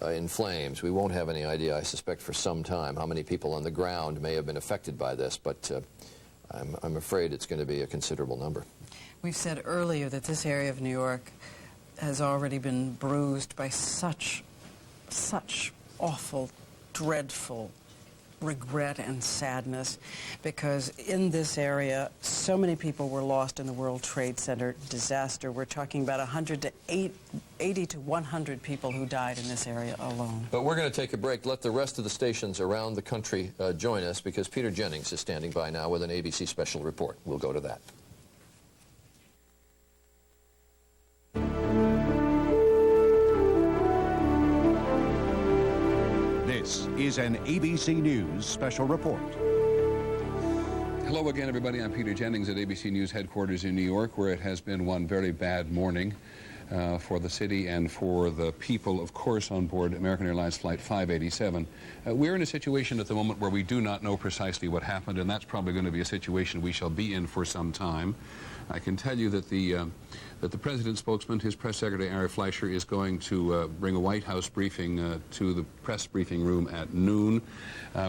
in flames. We won't have any idea, I suspect, for some time how many people on the ground may have been affected by this, but I'm afraid it's going to be a considerable number. We've said earlier that this area of New York has already been bruised by such awful, dreadful regret and sadness, because in this area, so many people were lost in the World Trade Center disaster. We're talking about 80 to 100 people who died in this area alone. But we're going to take a break. Let the rest of the stations around the country join us, because Peter Jennings is standing by now with an ABC special report. We'll go to that. This is an ABC News special report. Hello again, everybody. I'm Peter Jennings at ABC News headquarters in New York, where it has been one very bad morning for the city and for the people, of course, on board American Airlines Flight 587. We're in a situation at the moment where we do not know precisely what happened, and that's probably going to be a situation we shall be in for some time. I can tell you that the President's spokesman, his press secretary, Ari Fleischer, is going to bring a White House briefing to the press briefing room at noon.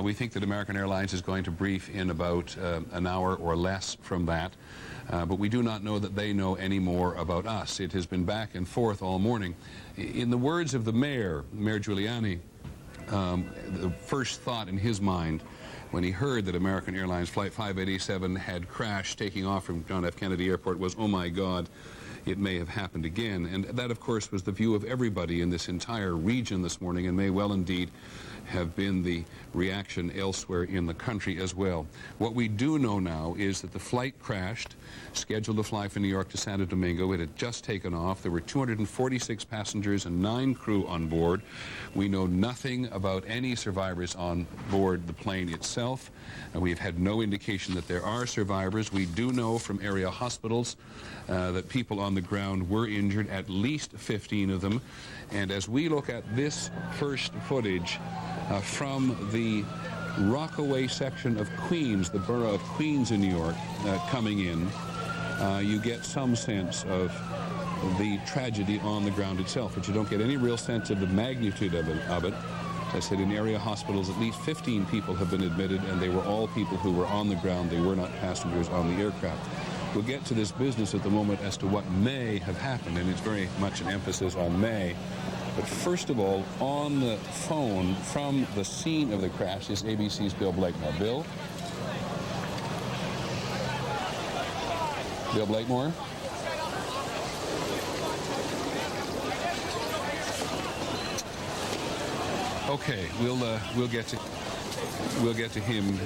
We think that American Airlines is going to brief in about an hour or less from that. But we do not know that they know any more about us. It has been back and forth all morning. In the words of the mayor, Mayor Giuliani, the first thought in his mind when he heard that American Airlines Flight 587 had crashed taking off from John F. Kennedy Airport was, oh my God, it may have happened again. And that, of course, was the view of everybody in this entire region this morning, and may well indeed have been the reaction elsewhere in the country as well. What we do know now is that the flight crashed, scheduled to fly from New York to Santo Domingo. It had just taken off. There were 246 passengers and 9 crew on board. We know nothing about any survivors on board the plane itself. We've had no indication that there are survivors. We do know from area hospitals that people on the ground were injured, at least 15 of them. And as we look at this first footage from the Rockaway section of Queens, the borough of Queens in New York, coming in, you get some sense of the tragedy on the ground itself, but you don't get any real sense of the magnitude of it. As I said, in area hospitals, at least 15 people have been admitted, and they were all people who were on the ground. They were not passengers on the aircraft. We'll get to this business at the moment as to what may have happened, and it's very much an emphasis on may. But first of all, on the phone from the scene of the crash is ABC's Bill Blakemore. Bill? Bill Blakemore? Okay, we'll get to him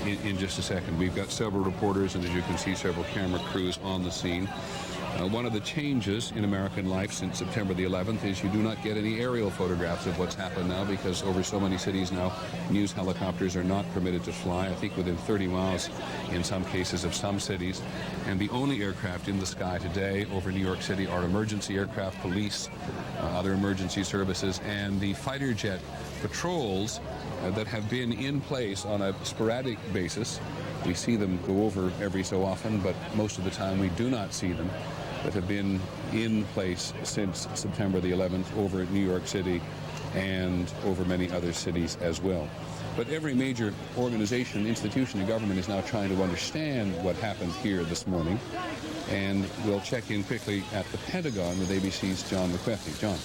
in just a second. We've got several reporters, and as you can see, several camera crews on the scene. One of the changes in American life since September the 11th is you do not get any aerial photographs of what's happened now, because over so many cities now, news helicopters are not permitted to fly, I think within 30 miles in some cases of some cities. And the only aircraft in the sky today over New York City are emergency aircraft, police, other emergency services, and the fighter jet patrols that have been in place on a sporadic basis. We see them go over every so often, but most of the time we do not see them, that have been in place since September the 11th over New York City and over many other cities as well. But every major organization, institution, and government is now trying to understand what happened here this morning. And we'll check in quickly at the Pentagon with ABC's John McQueffey. John.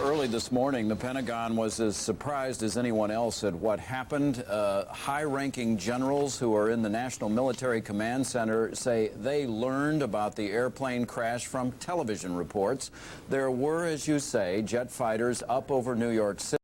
Early this morning, the Pentagon was as surprised as anyone else at what happened. High-ranking generals who are in the National Military Command Center say they learned about the airplane crash from television reports. There were, as you say, jet fighters up over New York City.